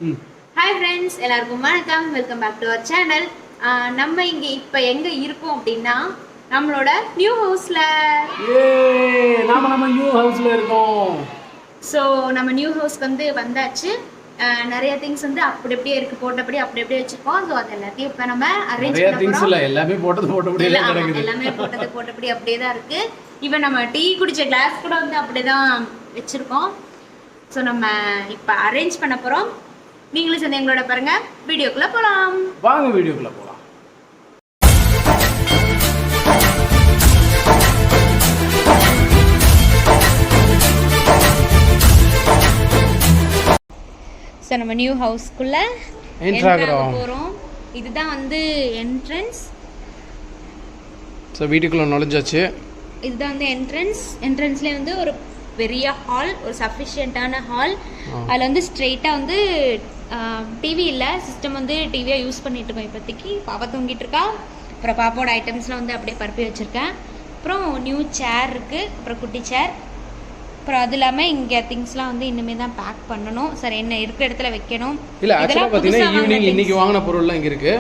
Hi friends, எல்லாருக்கும் வணக்கம். Welcome back to our channel. நம்ம இங்கே இப்போ எங்கே இருக்கோம் அப்படின்னா நம்மளோட நியூ ஹவுஸில். நம்ம நியூ ஹவுஸில் இருக்கோம். ஸோ நம்ம நியூ ஹவுஸ்க்கு வந்து வந்தாச்சு. நிறைய திங்ஸ் வந்து அப்படி அப்படியே இருக்கு, போட்டபடி அப்படி அப்படியே வச்சிருக்கோம். ஸோ அது எல்லாத்தையும் இப்போ நம்ம அரேஞ்ச் பண்ண போறோம். எல்லாமே போட்டபடி எல்லாமே போட்டபடி அப்படியே தான் இருக்கு. இப்போ நம்ம டீ குடிச்ச கிளாஸ் கூட வந்து அப்படியே தான் வச்சிருக்கோம். ஸோ நம்ம இப்போ அரேஞ்ச் பண்ண போறோம். நீங்களும் சேர்ந்து எங்களோட பாருங்க. வீடியோக்குள்ள போலாம் வாங்க. வீடியோக்குள்ள போலாம். ஸோ நம்ம நியூ ஹவுஸ்க்குள்ள என்ட்ரு போறோம். இதுதான் வந்து என்ட்ரன்ஸ். ஸோ வீட்டுக்குள்ள நுழைஞ்சாச்சு. இதுதான் வந்து என்ட்ரன்ஸ்லேயே வந்து ஒரு பெரிய ஹால், ஒரு சஃபிஷியண்டான ஹால். அதில் வந்து ஸ்ட்ரெயிட்டாக வந்து டிவி இல்லை, சிஸ்டம் வந்து டிவியாக யூஸ் பண்ணிட்டு இருக்கோம். இப்போதைக்கு பாப்பா தூங்கிட்டு இருக்கா. அப்புறம் பாப்பாவோட ஐட்டம்ஸ்லாம் வந்து அப்படியே பரப்பி வச்சுருக்கேன். அப்புறம் நியூ சேர் இருக்குது, அப்புறம் குட்டி சேர். அப்புறம் அது இல்லாமல் இங்கே திங்ஸ்லாம் வந்து இனிமேல் தான் பேக் பண்ணணும். சரி, என்ன இருக்கிற இடத்துல வைக்கணும். இல்லை, ஆக்சுவலாக பார்த்தீங்கன்னா ஈவினிங் இன்னைக்கு வாங்கின பொருள்லாம் இங்கே இருக்குது.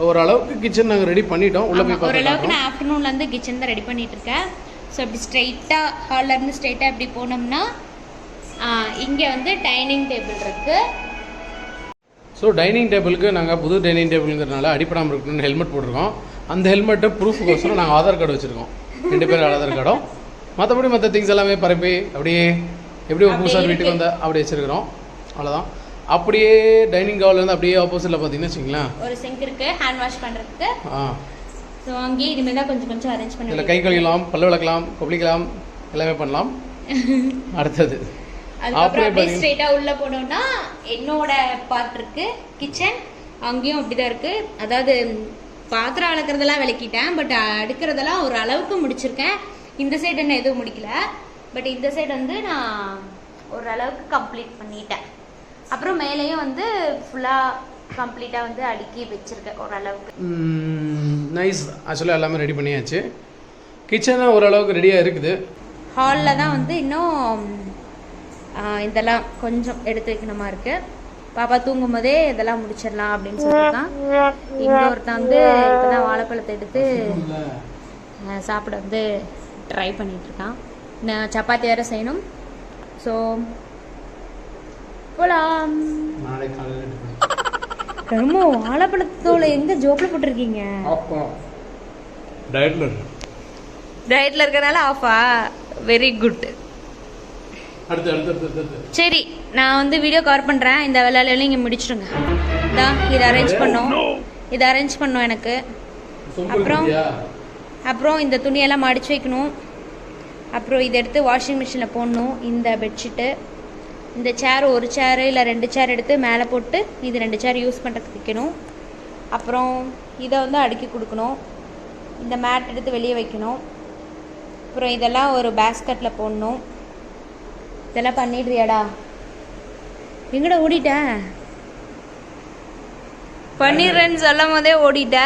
ஓரளவுக்கு கிச்சன் நாங்கள் ரெடி பண்ணிட்டோம். உள்ள போய் ஓரளவுக்கு நான் ஆஃப்டர்நூன்லேருந்து கிச்சன் தான் ரெடி பண்ணிட்டு இருக்கேன். ஸோ இப்படி ஸ்ட்ரெயிட்டாக ஹால்லேருந்து ஸ்ட்ரெயிட்டாக இப்படி போனோம்னா இங்கே வந்து டைனிங் டேபிள் இருக்குது. ஸோ டைனிங் டேபிளுக்கு நாங்கள் புது டைனிங் டேபிளுங்கிறதுனால அடிப்படாமல் இருக்கணும்னு ஹெல்மெட் போட்டிருக்கோம். அந்த ஹெல்மெட்டை ப்ரூஃபுக்கோசரம் நாங்கள் ஆதார் கார்டு வச்சுருக்கோம். 2 பேர் ஆதார் கார்டும். மற்றபடி மற்ற திங்ஸ் எல்லாமே பரப்பி அப்படியே எப்படி புதுசாக வீட்டுக்கு வந்து அப்படி வச்சுருக்கிறோம். அவ்வளோதான். அப்படியே டைனிங் ஹால்லேருந்து அப்படியே ஆப்போசிட்டில் பார்த்தீங்கன்னா வச்சுங்களேன், ஒரு சிங்க் இருக்குது ஹேண்ட் வாஷ் பண்ணுறதுக்கு. ஸோ அங்கேயே இனிமேல் தான் கொஞ்சம் அரேஞ்ச் பண்ணி இதில் கை கழுவிக்கலாம், பல்லு விளக்கலாம், கொப்பளிக்கலாம், எல்லாமே பண்ணலாம். அடுத்தது அதுக்கப்புறம் ஸ்ட்ரெயிட்டாக உள்ளே போனோம்னா என்னோட பார்ட் இருக்கு, கிச்சன். அங்கேயும் அப்படிதான் இருக்கு. அதாவது பாத்திரம் வளர்க்குறதெல்லாம் விளக்கிட்டேன், பட் அடுக்கிறதெல்லாம் ஒரு அளவுக்கு முடிச்சிருக்கேன். இந்த சைடு என்ன எதுவும் முடிக்கல, பட் இந்த சைடு வந்து நான் ஒரு அளவுக்கு கம்ப்ளீட் பண்ணிட்டேன். அப்புறம் மேலேயும் வந்து ஃபுல்லாக கம்ப்ளீட்டாக வந்து அடுக்கி வச்சிருக்கேன் ஓரளவுக்கு. நைஸ். ஆக்சுவலாக எல்லாமே ரெடி பண்ணியாச்சு. கிச்சனும் ஓரளவுக்கு ரெடியாக இருக்குது. ஹாலில் தான் வந்து இன்னும் இதெல்லாம் கொஞ்சம் எடுத்து வைக்கணுமா இருக்கு. பாப்பா தூங்கும் போதே இதெல்லாம் முடிச்சிடலாம் அப்படின்னு சொல்லியிருக்கான். இங்கே ஒருத்தன் வந்து இப்போதான் வாழைப்பழத்தை எடுத்து சாப்பிட வந்து ட்ரை பண்ணிட்டு இருக்கான். நான் சப்பாத்தி வேற செய்யணும். ஸோ போலாம். ரொம்ப வாழைப்பழத்தோட எங்க ஜோப்பில் போட்டிருக்கீங்க? டயட்ல இருக்கறனால ஆஃபா. Very good. சரி, நான் வந்து வீடியோ கவர் பண்ணுறேன். இந்த வேலையில இங்கே முடிச்சிடுங்க. இதை அரேஞ்ச் பண்ணோம் எனக்கு. அப்புறம் இந்த துணியெல்லாம் மடிச்சு வைக்கணும். அப்புறம் இதை எடுத்து வாஷிங் மிஷினில் போடணும். இந்த பெட்ஷீட்டு, இந்த சேர், ஒரு சேரு இல்லை 2 சேர் எடுத்து மேலே போட்டு இது 2 சேர் யூஸ் பண்ணுறதுக்கு வைக்கணும். அப்புறம் இதை வந்து அடுக்கி கொடுக்கணும். இந்த மேட் எடுத்து வெளியே வைக்கணும். அப்புறம் இதெல்லாம் ஒரு பேஸ்கெட்டில் போடணும். இதெல்லாம் பண்ணிடுறியாடா? எங்கடா ஓடிட்ட? பண்ணிடுறேன்னு சொல்லும் போதே ஓடிட்ட.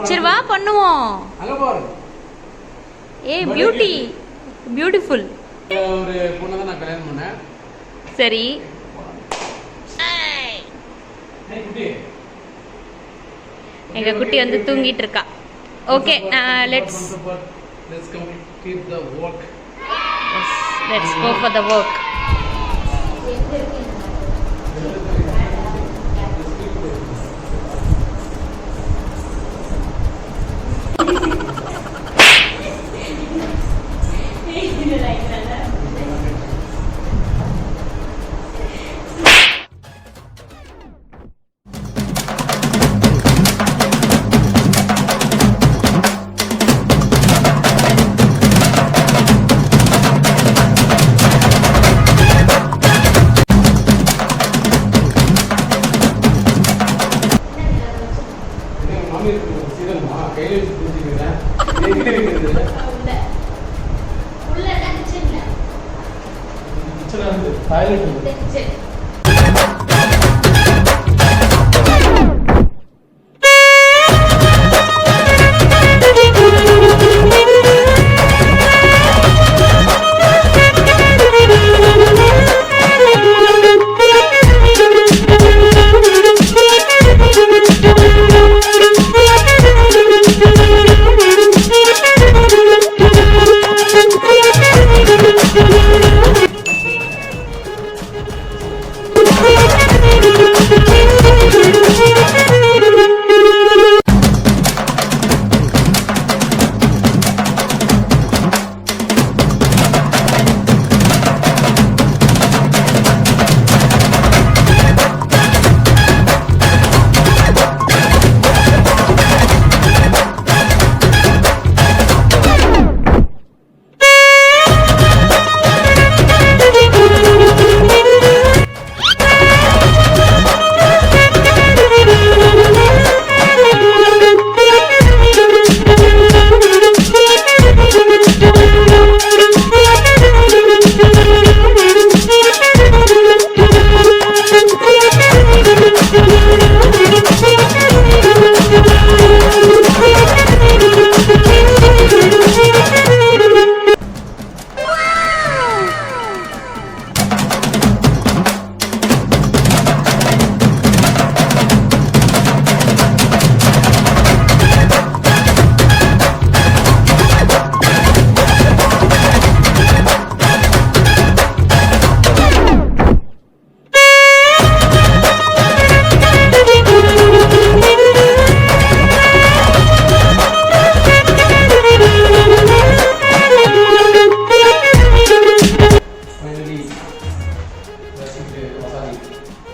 சரி வா பண்ணுவோம். ஏய் பியூட்டி, பியூட்டிஃபுல். ஒரு பொண்ணை தான் நான் கல்யாணம் பண்ணேன். சரி, எங்க குட்டி வந்து தூங்கிட்டு இருக்கா. Okay, let's go for the work.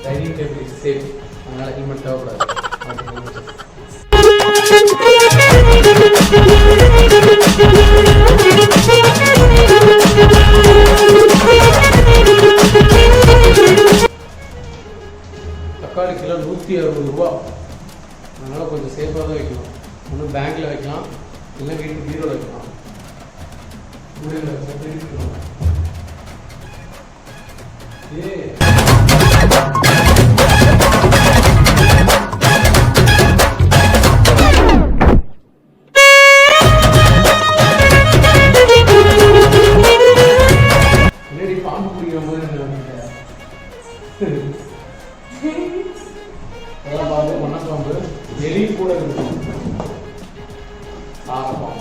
Dining table is safe, அதனால் ஹெல்மெட் தேவைப்படாது. தக்காளி கிலோ 160 ரூபா, அதனால் கொஞ்சம் சேஃபாக தான் வைக்கணும். ஒன்று பேங்க்கில் வைக்கலாம், இல்லை வீட்டு பீரோவில் வைக்கலாம். பாம்பு பிடிக்கிற மாதிரி பாம்பு, மண்ணப்பாம்பு, எலி கூட இருக்கும். பாம்பு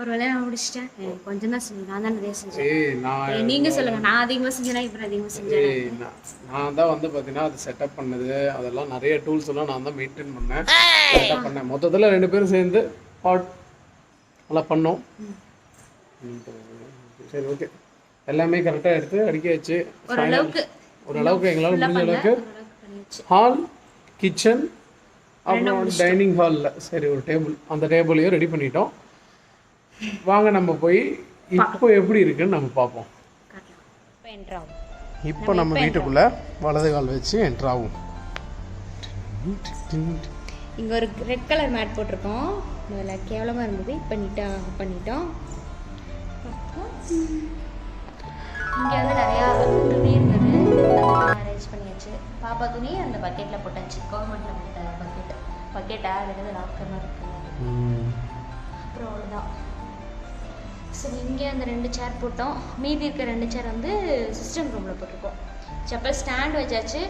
ஒரு வேலையை நான் முடிச்சிட்டேன். கொஞ்சம் தான் செஞ்சேன், நான் தான் நிறைய செஞ்சேன். நீங்க சொல்லுங்க, நான் அதிகமாக செஞ்சேனா இப்போ அதிகமாக செஞ்சேன். நான் தான் வந்து பார்த்தீங்கன்னா அது செட்டப் பண்ணது, அதெல்லாம் நிறைய டூல்ஸ் எல்லாம் நான் தான் மெயின்டைன் பண்ணேன், செட்டப் பண்ணேன். மொத்தத்தில் 2 பேரும் சேர்ந்து நல்லா பண்ணோம். சரி, ஓகே, எல்லாமே கரெக்டாக எடுத்து அடிக்க வச்சு ஓரளவுக்கு எங்களால் முடிஞ்ச அளவுக்கு ஹால், கிச்சன், அப்புறம் டைனிங் ஹாலில் சரி ஒரு டேபிள், அந்த டேபிளையும் ரெடி பண்ணிட்டோம். வாங்க நம்ம போய் இப்போ எப்படி இருக்குன்னு நம்ம பார்ப்போம். இப்போ நம்ம வீட்டுக்குள்ளே வலது கால் வச்சு என்ட்ரு ஆகும். இங்கே ஒரு ரெட் கலர் மேட் போட்டிருக்கோம், அதில் கேவலமாக இருந்தது, இப்போ நீட்டாக பண்ணிட்டோம். இங்கே வந்து நிறையா துணி இருந்தது, அரேஞ்ச் பண்ணியாச்சு. பாப்பா துணி அந்த பக்கெட்டில் போட்டாச்சு, கவர்மெண்ட்டில் போட்ட பக்கெட்டாக அது லாக்கர் மாதிரி இருக்குது. அப்புறம் அவ்வளோதான். ஸோ இங்கே அந்த 2 சேர் போட்டோம். மீதி இருக்க 2 சேர் வந்து சிஸ்டம் ரூமில் போட்டிருக்கோம். செப்பல் ஸ்டாண்ட் வச்சாச்சு.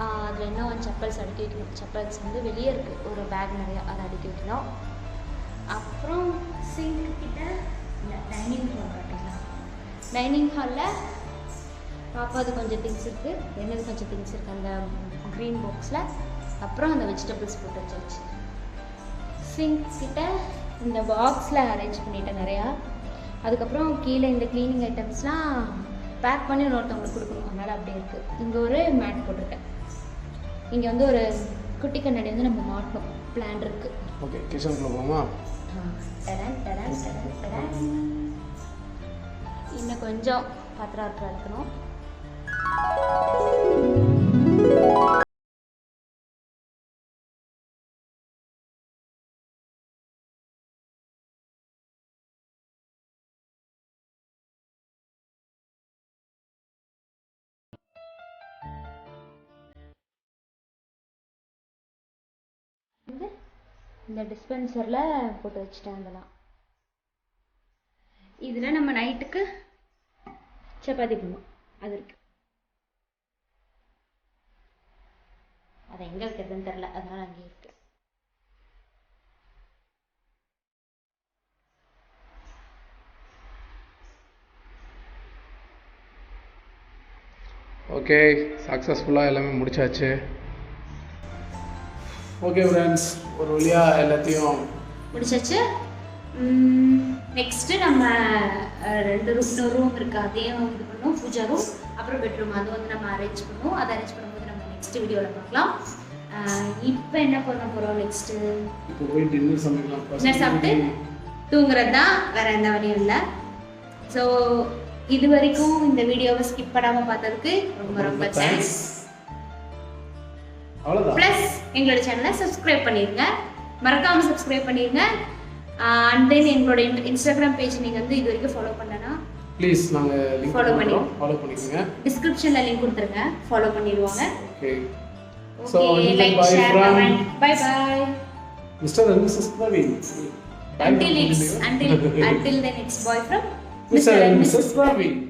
அதில் இன்னும் செப்பல்ஸ் அடுக்கி வைக்கணும். செப்பல்ஸ் வந்து வெளியே இருக்குது, ஒரு பேக் நிறையா, அதை அடுக்கி வைக்கணும். அப்புறம் சிங்க் கிட்ட இல்லை, டைனிங் ஹால் காட்டிக்கலாம். டைனிங் ஹாலில் பாப்பாது கொஞ்சம் திங்ஸ் இருக்குது, என்னது கொஞ்சம் திங்ஸ் இருக்குது அந்த க்ரீன் பாக்ஸில். அப்புறம் அந்த வெஜிடபிள்ஸ் போட்டு வச்சாச்சு. சிங்க் கிட்ட இந்த பாக்ஸில் அரேஞ்ச் பண்ணிட்டேன் நிறையா. அதுக்கப்புறம் கீழே இந்த க்ளீனிங் ஐட்டம்ஸ்லாம் பேக் பண்ணி இன்னொருத்தவங்களுக்கு கொடுக்கணும், அதனால் அப்படியே இருக்குது. இங்கே ஒரு மேட் போட்டிருக்கேன். இங்கே வந்து ஒரு குட்டி கண்ணாடி வந்து நம்ம மாட்டணும், பிளான் இருக்குது. ஓகே, கிச்சனுக்குள்ள போமா. இன்னும் கொஞ்சம் பாத்திரம் இருக்கணும். இந்த டிஸ்பென்சரில் போட்டு வச்சுட்டேன். அதெல்லாம் இதில் நம்ம நைட்டுக்கு சப்பாத்தி பண்ணுவோம், அது இருக்கு. அது எங்கே வைக்கிறதுன்னு தெரில, அதனால அங்கேயே இருக்கு. ஓகே, சக்ஸஸ்ஃபுல்லாக எல்லாமே முடிச்சாச்சு. ஓகே ஃப்ரெண்ட்ஸ், ஒரு வழியாக எல்லாத்தையும் முடிச்சாச்சு. நெக்ஸ்ட்டு நம்ம 2 ரூம் இருக்குது, அதையும் இது பண்ணுவோம். பூஜா ரூம், அப்புறம் பெட்ரூம், அது வந்து நம்ம அரேஞ்ச் பண்ணுவோம். அதை அரேஞ்ச் பண்ணும்போது நம்ம நெக்ஸ்ட் வீடியோவில் பார்க்கலாம். இப்போ என்ன பண்ண போகிறோம் நெக்ஸ்ட்டு? இப்போ போய் டின்னர் சமைக்கலாம். டின்னர் சாப்பிட்டு தூங்குறது தான், வேறு எந்த வழியும் இல்லை. ஸோ இது வரைக்கும் இந்த வீடியோவை ஸ்கிப் பண்ணாமல் பார்த்ததுக்கு ரொம்ப ரொம்ப தேங்க்ஸ். அவ்வளோதான். ப்ளஸ் எங்களோட சேனலை சப்ஸ்கிரைப் பண்ணிடுங்க, மறக்காமல் சப்ஸ்கிரைப் பண்ணிடுங்க. அண்ட் தென் எங்களோட இன்ஸ்டாகிராம் பேஜ் நீங்கள் வந்து இது வரைக்கும் ஃபாலோ பண்ணனா ப்ளீஸ் நாங்கள் லிங்க் ஃபாலோ பண்ணிக்கோங்க. டிஸ்கிரிப்ஷனில் லிங்க் கொடுத்துருங்க, ஃபாலோ பண்ணிடுவாங்க. Okay, so like share comment. Bye bye mister and missus Praveen. until the next boy from Mr. and Mrs. Praveen.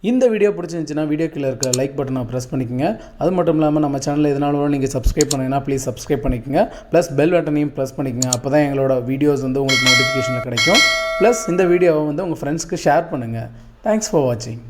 இந்த வீடியோ பிடிச்சிருந்துச்சுன்னா வீடியோ கீழே இருக்கிற லைக் பட்டனை ப்ரெஸ் பண்ணிக்கோங்க. அது மட்டும் இல்லாமல் நம்ம சேனலில் எதனாலும் நீங்கள் சப்ஸ்கிரைப் பண்ணிங்கன்னா ப்ளீஸ் சப்ஸ்கிரைப் பண்ணிக்கோங்க. ப்ளஸ் பெல் பட்டனையும் ப்ரெஸ் பண்ணிக்கோங்க. அப்போ தான் எங்களோட வீடியோஸ் வந்து உங்களுக்கு நோட்டிஃபிகேஷனில் கிடைக்கும். ப்ளஸ் இந்த வீடியோவை வந்து உங்கள் ஃப்ரெண்ட்ஸ்க்கு ஷேர் பண்ணுங்கள். தேங்க்ஸ் ஃபார் வாட்சிங்.